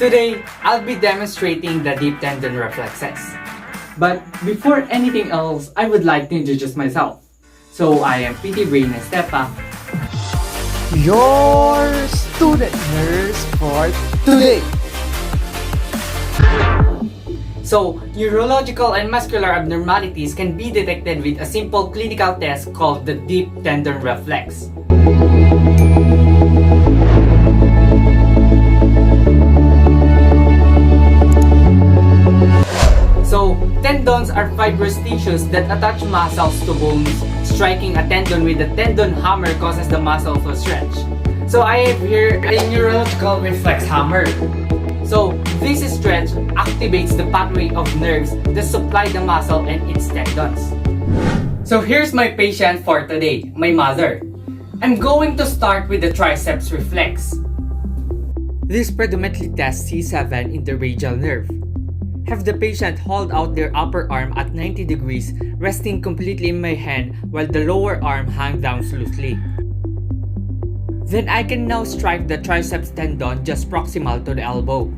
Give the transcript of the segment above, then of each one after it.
Today, I'll be demonstrating the deep tendon reflexes. But before anything else, I would like to introduce myself. So I am PT Brain Estepa, your student nurse for today. So, neurological and muscular abnormalities can be detected with a simple clinical test called the Deep Tendon Reflex. So, tendons are fibrous tissues that attach muscles to bones. Striking a tendon with a tendon hammer causes the muscle to stretch. So, I have here a neurological reflex hammer. So, this stretch activates the pathway of nerves that supply the muscle and its tendons. So, here's my patient for today, my mother. I'm going to start with the triceps reflex. This predominantly tests C7 in the radial nerve. Have the patient hold out their upper arm at 90 degrees, resting completely in my hand while the lower arm hangs down loosely. Then I can now strike the triceps tendon just proximal to the elbow.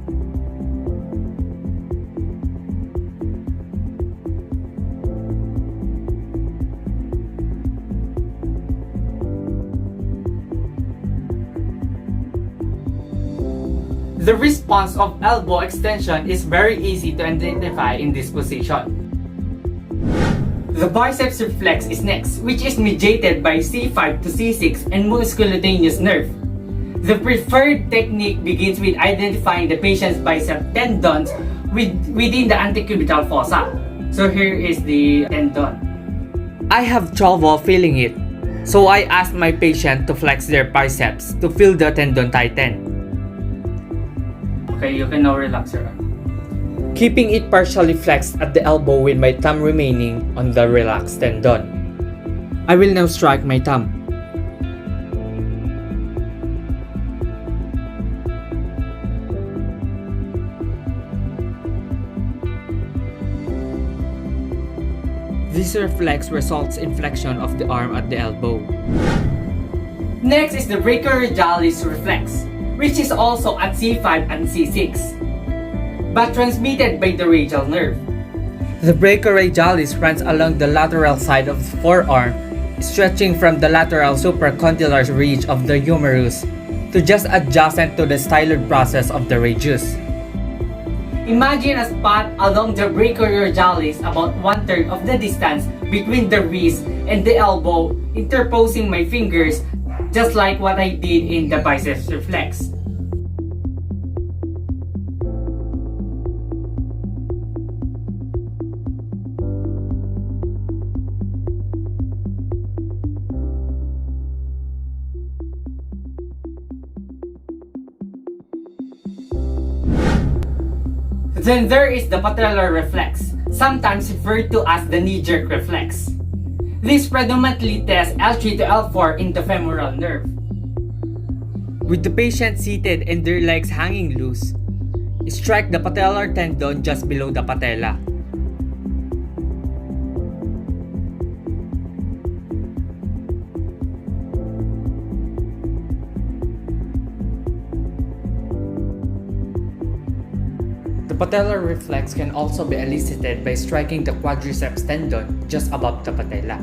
The response of elbow extension is very easy to identify in this position. The biceps reflex is next, which is mediated by C5 to C6 and musculaneous nerve. The preferred technique begins with identifying the patient's bicep tendons within the antecubital fossa. So here is the tendon. I have trouble feeling it, so I asked my patient to flex their biceps to feel the tendon tighten. Okay, you can now relax your arm. Keeping it partially flexed at the elbow with my thumb remaining on the relaxed tendon. I will now strike my thumb. This reflex results in flexion of the arm at the elbow. Next is the Brachioradialis reflex, which is also at C5 and C6, but transmitted by the radial nerve. The Brachioradialis runs along the lateral side of the forearm, stretching from the lateral supracondylar ridge of the humerus to just adjacent to the styloid process of the radius. Imagine a spot along the Brachioradialis about 1/3 of the distance between the wrist and the elbow, interposing my fingers just like what I did in the biceps reflex. Then there is the patellar reflex, sometimes referred to as the knee-jerk reflex. This predominantly tests L3 to L4 in the femoral nerve. With the patient seated and their legs hanging loose, strike the patellar tendon just below the patella. The patellar reflex can also be elicited by striking the quadriceps tendon just above the patella.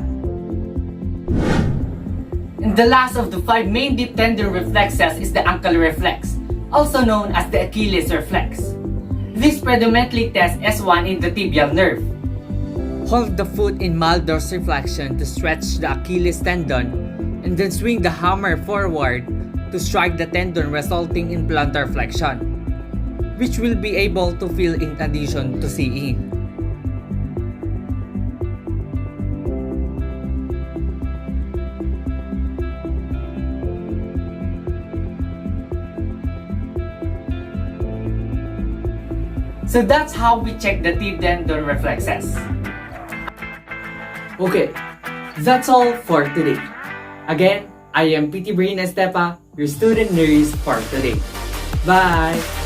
And the last of the 5 main deep tendon reflexes is the ankle reflex, also known as the Achilles reflex. This predominantly tests S1 in the tibial nerve. Hold the foot in mild dorsiflexion to stretch the Achilles tendon, and then swing the hammer forward to strike the tendon, resulting in plantar flexion, which will be able to feel in addition to seeing. So that's how we check the deep tendon reflexes. Okay, that's all for today. Again, I am PT Brain Estepa, your student nurse for today. Bye!